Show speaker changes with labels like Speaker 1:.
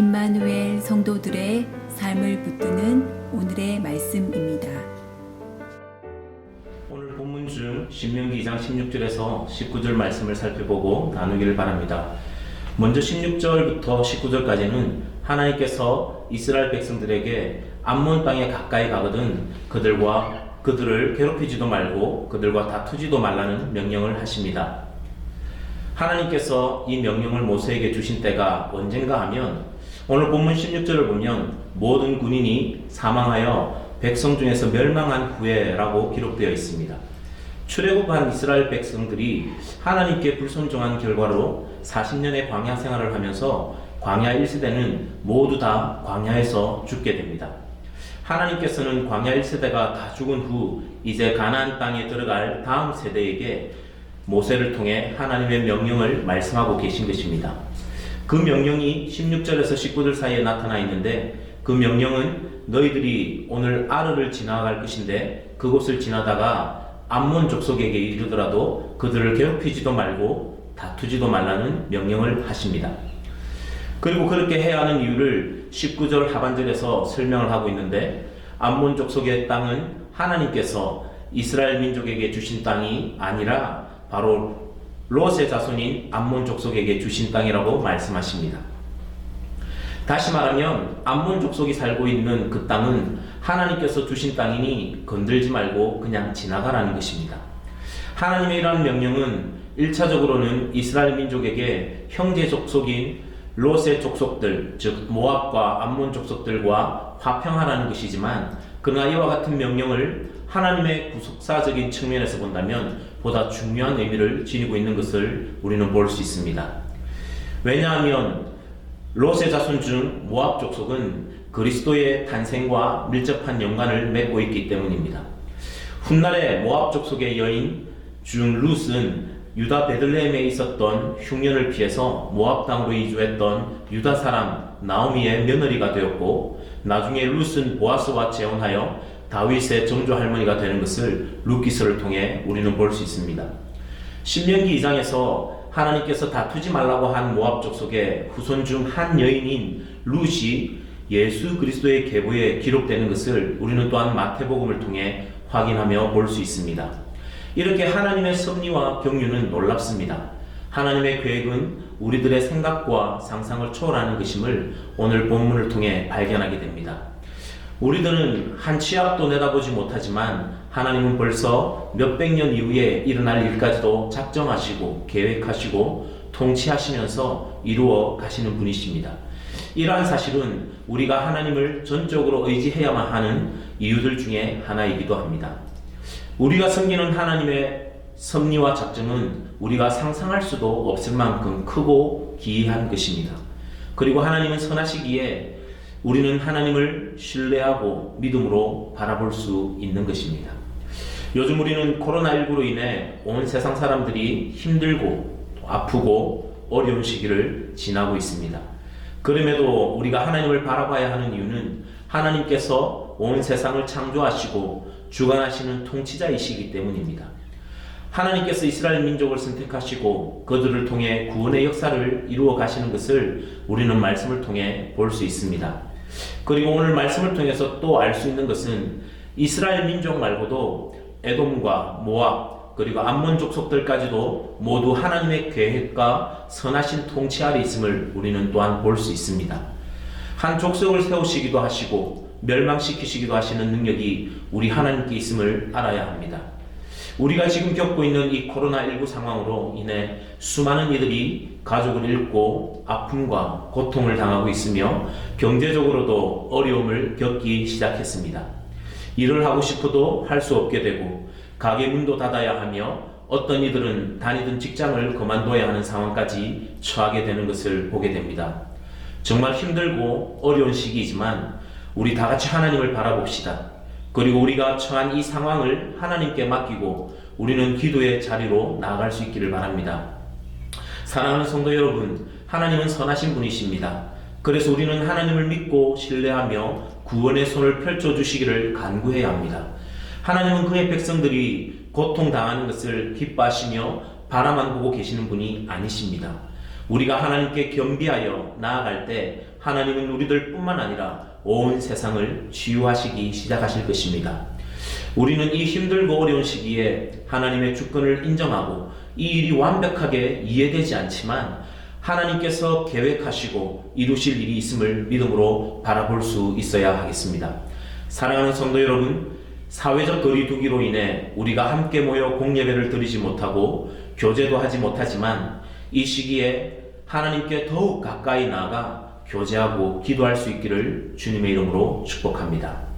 Speaker 1: 임마누엘 성도들의 삶을 붙드는 오늘의 말씀입니다.
Speaker 2: 오늘 본문 중 신명기 2장 16절에서 19절 말씀을 살펴보고 나누기를 바랍니다. 먼저 16절부터 19절까지는 하나님께서 이스라엘 백성들에게 암몬 땅에 가까이 가거든 그들을 괴롭히지도 말고 그들과 다투지도 말라는 명령을 하십니다. 하나님께서 이 명령을 모세에게 주신 때가 언젠가 하면 오늘 본문 16절을 보면 모든 군인이 사망하여 백성 중에서 멸망한 후에라고 기록되어 있습니다. 출애굽한 이스라엘 백성들이 하나님께 불순종한 결과로 40년의 광야 생활을 하면서 광야 1세대는 모두 다 광야에서 죽게 됩니다. 하나님께서는 광야 1세대가 다 죽은 후 이제 가나안 땅에 들어갈 다음 세대에게 모세를 통해 하나님의 명령을 말씀하고 계신 것입니다. 그 명령이 16절에서 19절 사이에 나타나 있는데 그 명령은 너희들이 오늘 아르를 지나갈 것인데 그곳을 지나다가 암몬 족속에게 이르더라도 그들을 괴롭히지도 말고 다투지도 말라는 명령을 하십니다. 그리고 그렇게 해야 하는 이유를 19절 하반절에서 설명을 하고 있는데 암몬 족속의 땅은 하나님께서 이스라엘 민족에게 주신 땅이 아니라 바로 롯의 자손인 암몬 족속에게 주신 땅이라고 말씀하십니다. 다시 말하면 암몬 족속이 살고 있는 그 땅은 하나님께서 주신 땅이니 건들지 말고 그냥 지나가라는 것입니다. 하나님의 이러한 명령은 1차적으로는 이스라엘 민족에게 형제 족속인 롯의 족속들, 즉 모압과 암몬 족속들과 화평하라는 것이지만 그러나 이와 같은 명령을 하나님의 구속사적인 측면에서 본다면 보다 중요한 의미를 지니고 있는 것을 우리는 볼 수 있습니다. 왜냐하면 롯의 자손 중 모압 족속은 그리스도의 탄생과 밀접한 연관을 맺고 있기 때문입니다. 훗날에 모압 족속의 여인 중 룻은 유다 베들레헴에 있었던 흉년을 피해서 모압 땅으로 이주했던 유다 사람 나오미의 며느리가 되었고 나중에 룻은 보아스와 재혼하여 다윗의 정조 할머니가 되는 것을 룻기서를 통해 우리는 볼 수 있습니다. 신명기 2장에서 하나님께서 다투지 말라고 한 모압 족속의 후손 중 한 여인인 룻이 예수 그리스도의 계보에 기록되는 것을 우리는 또한 마태복음을 통해 확인하며 볼 수 있습니다. 이렇게 하나님의 섭리와 경륜은 놀랍습니다. 하나님의 계획은 우리들의 생각과 상상을 초월하는 것임을 오늘 본문을 통해 발견하게 됩니다. 우리들은 한 치 앞도 내다보지 못하지만 하나님은 벌써 몇백 년 이후에 일어날 일까지도 작정하시고 계획하시고 통치하시면서 이루어 가시는 분이십니다. 이러한 사실은 우리가 하나님을 전적으로 의지해야만 하는 이유들 중에 하나이기도 합니다. 우리가 섬기는 하나님의 섭리와 작정은 우리가 상상할 수도 없을 만큼 크고 기이한 것입니다. 그리고 하나님은 선하시기에 우리는 하나님을 신뢰하고 믿음으로 바라볼 수 있는 것입니다. 요즘 우리는 코로나19로 인해 온 세상 사람들이 힘들고 아프고 어려운 시기를 지나고 있습니다. 그럼에도 우리가 하나님을 바라봐야 하는 이유는 하나님께서 온 세상을 창조하시고 주관하시는 통치자이시기 때문입니다. 하나님께서 이스라엘 민족을 선택하시고 그들을 통해 구원의 역사를 이루어 가시는 것을 우리는 말씀을 통해 볼 수 있습니다. 그리고 오늘 말씀을 통해서 또 알 수 있는 것은 이스라엘 민족 말고도 에돔과 모압 그리고 암몬 족속들까지도 모두 하나님의 계획과 선하신 통치 아래 있음을 우리는 또한 볼 수 있습니다. 한 족속을 세우시기도 하시고 멸망시키시기도 하시는 능력이 우리 하나님께 있음을 알아야 합니다. 우리가 지금 겪고 있는 이 코로나19 상황으로 인해 수많은 이들이 가족을 잃고 아픔과 고통을 당하고 있으며 경제적으로도 어려움을 겪기 시작했습니다. 일을 하고 싶어도 할 수 없게 되고 가게 문도 닫아야 하며 어떤 이들은 다니던 직장을 그만둬야 하는 상황까지 처하게 되는 것을 보게 됩니다. 정말 힘들고 어려운 시기이지만 우리 다 같이 하나님을 바라봅시다. 그리고 우리가 처한 이 상황을 하나님께 맡기고 우리는 기도의 자리로 나아갈 수 있기를 바랍니다. 사랑하는 성도 여러분, 하나님은 선하신 분이십니다. 그래서 우리는 하나님을 믿고 신뢰하며 구원의 손을 펼쳐주시기를 간구해야 합니다. 하나님은 그의 백성들이 고통당하는 것을 기뻐하시며 바라만 보고 계시는 분이 아니십니다. 우리가 하나님께 겸비하여 나아갈 때 하나님은 우리들뿐만 아니라 온 세상을 치유하시기 시작하실 것입니다. 우리는 이 힘들고 어려운 시기에 하나님의 주권을 인정하고 이 일이 완벽하게 이해되지 않지만 하나님께서 계획하시고 이루실 일이 있음을 믿음으로 바라볼 수 있어야 하겠습니다. 사랑하는 성도 여러분, 사회적 거리두기로 인해 우리가 함께 모여 공예배를 드리지 못하고 교제도 하지 못하지만 이 시기에 하나님께 더욱 가까이 나아가 교제하고 기도할 수 있기를 주님의 이름으로 축복합니다.